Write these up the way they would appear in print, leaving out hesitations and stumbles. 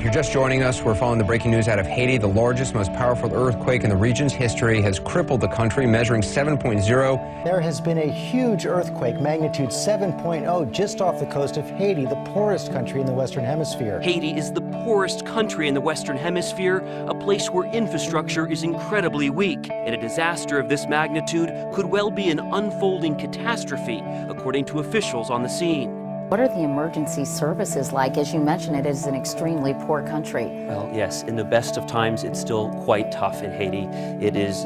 If you're just joining us, we're following the breaking news out of Haiti. The largest, most powerful earthquake in the region's history has crippled the country, measuring 7.0. There has been a huge earthquake, magnitude 7.0, just off the coast of Haiti, the poorest country in the Western Hemisphere. Haiti is the poorest country in the Western Hemisphere, a place where infrastructure is incredibly weak, and a disaster of this magnitude could well be an unfolding catastrophe, according to officials on the scene. What are the emergency services like? As you mentioned, it is an extremely poor country. Well, yes, in the best of times, it's still quite tough in Haiti. It is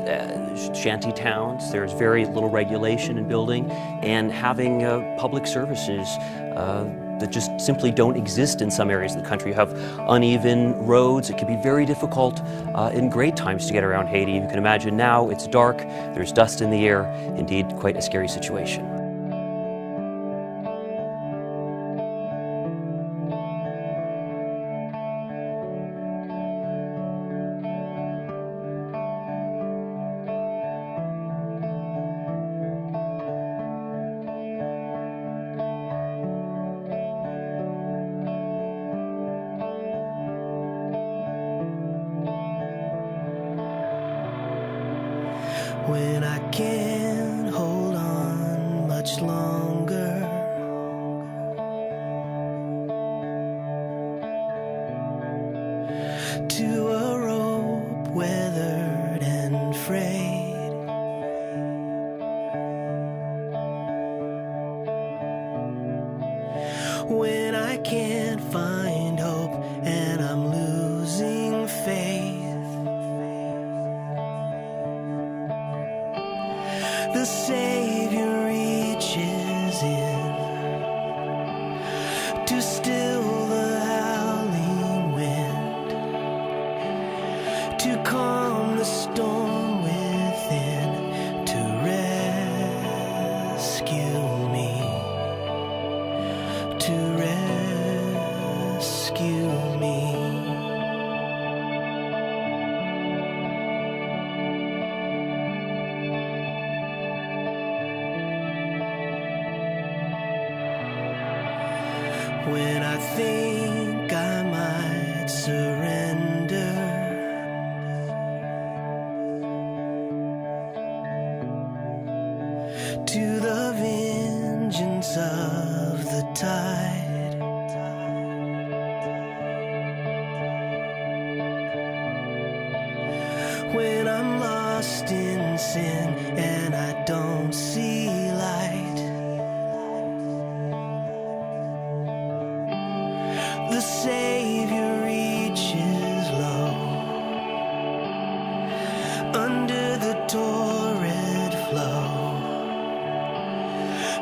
shanty towns, there's very little regulation in building, and having public services that just simply don't exist in some areas of the country. You have uneven roads. It can be very difficult in great times to get around Haiti. You can imagine now it's dark, there's dust in the air, indeed quite a scary situation. When I can't hold on much longer, to a rope weathered and frayed, when I can't find hope and I'm losing faith, the Savior reaches in to still the howling wind, to calm the storm within, to rescue me, to rescue me. When I think I might surrender, to the vengeance of the tide, when I'm lost in sin and I don't see light, the Savior reaches low under the torrid flow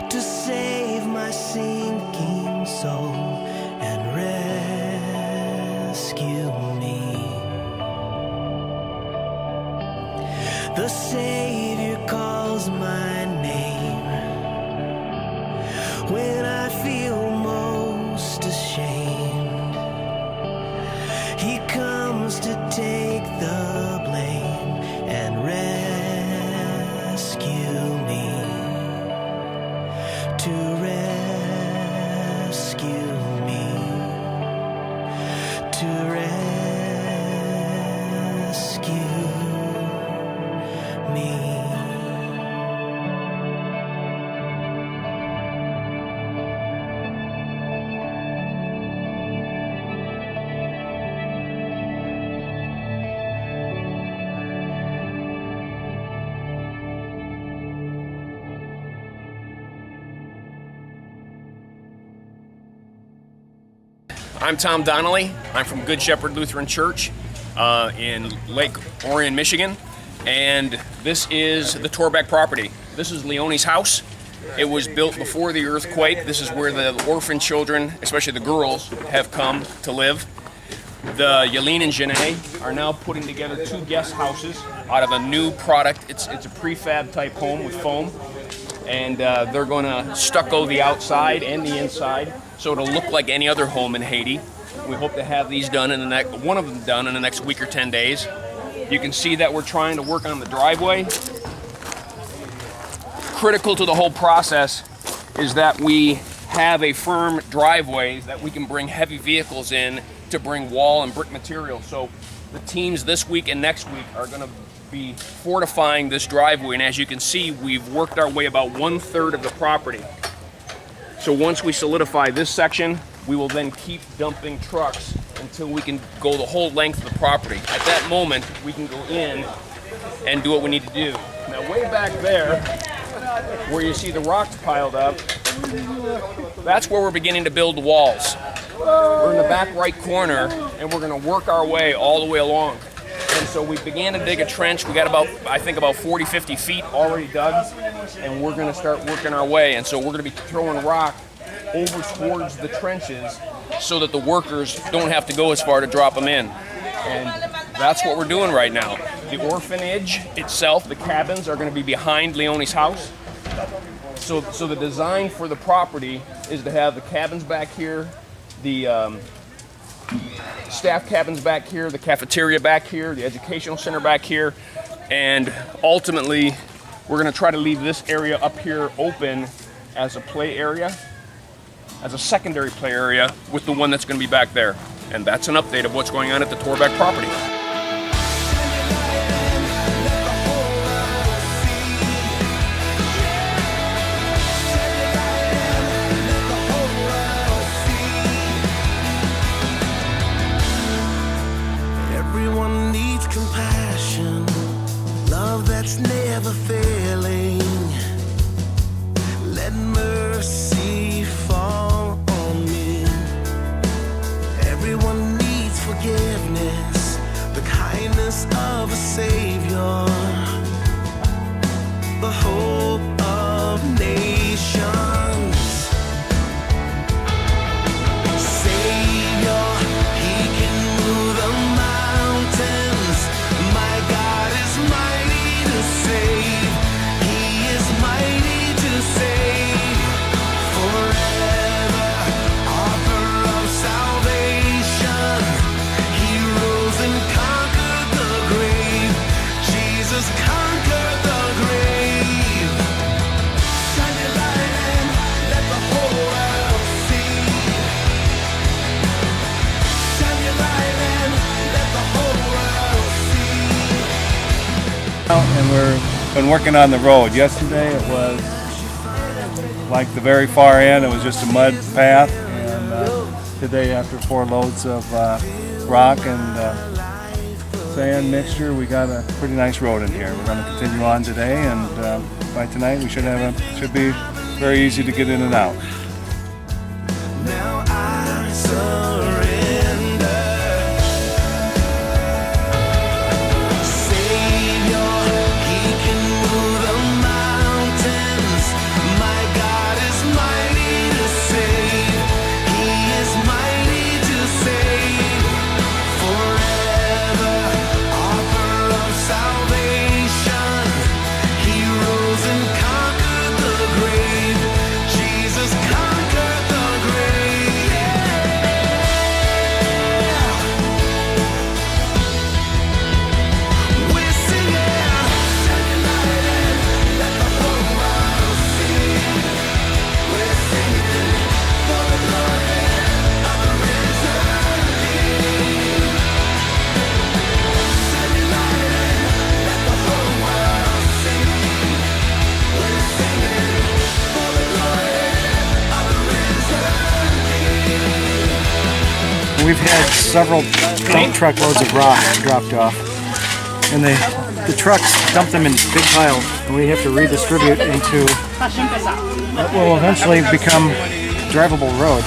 to save my sinking soul and rescue me. The Savior calls my name when I feel most ashamed. He comes to take the blame and rescue me, to rescue me, to rescue me. I'm Tom Donnelly. I'm from Good Shepherd Lutheran Church in Lake Orion, Michigan. And this is the Torbeck property. This is Leonie's house. It was built before the earthquake. This is where the orphan children, especially the girls, have come to live. The Yaline and Janae are now putting together 2 guest houses out of a new product. It's a prefab type home with foam. And they're going to stucco the outside and the inside so it'll look like any other home in Haiti. We hope to have these done one of them done in the next week or 10 days. You can see that we're trying to work on the driveway. Critical to the whole process is that we have a firm driveway that we can bring heavy vehicles in to bring wall and brick material. So the teams this week and next week are going to be fortifying this driveway, and as you can see, we've worked our way about 1/3 of the property. So once we solidify this section, we will then keep dumping trucks until we can go the whole length of the property. At that moment, we can go in and do what we need to do. Now, way back there, where you see the rocks piled up, that's where we're beginning to build the walls. We're in the back right corner, and we're going to work our way all the way along. And so we began to dig a trench. We got about, I think, about 40, 50 feet already dug, and we're going to start working our way. And so we're going to be throwing rock over towards the trenches so that the workers don't have to go as far to drop them in. And that's what we're doing right now. The orphanage itself, the cabins, are going to be behind Leone's house. So the design for the property is to have the cabins back here, the staff cabins back here, the cafeteria back here, the educational center back here, and ultimately we're going to try to leave this area up here open as a play area, as a secondary play area with the one that's going to be back there. And that's an update of what's going on at the Torbeck property. Everyone needs compassion, love that's never failing. Let mercy fall on me. Everyone needs forgiveness, the kindness of a Savior, the hope of nations. Savior, He can move the mountains. My God is mighty to save. He is mighty to save. Forever, author of salvation. He rose and conquered the grave. Jesus conquered the grave. Shine your light and let the whole world see. Shine your light and let the whole world see. And we've been working on the road. Yesterday it was like the very far end, it was just a mud path, and today after 4 loads of rock and sand mixture, we got a pretty nice road in here. We're going to continue on today, and by tonight we should be very easy to get in and out. Now I surrender. Savior, He can move the mountains. My God is mighty to save. He is mighty to save. Forever, author of salvation. He rose and conquered the grave. Jesus conquered the grave. We're singing. Shine your light and let the whole world see. We're singing for the glory of the risen King. Shine your light and let the whole world see. We're singing for the glory of the risen King. We've had several dump truckloads of rock dropped off, and the trucks dump them in big piles, and we have to redistribute into what will eventually become drivable road.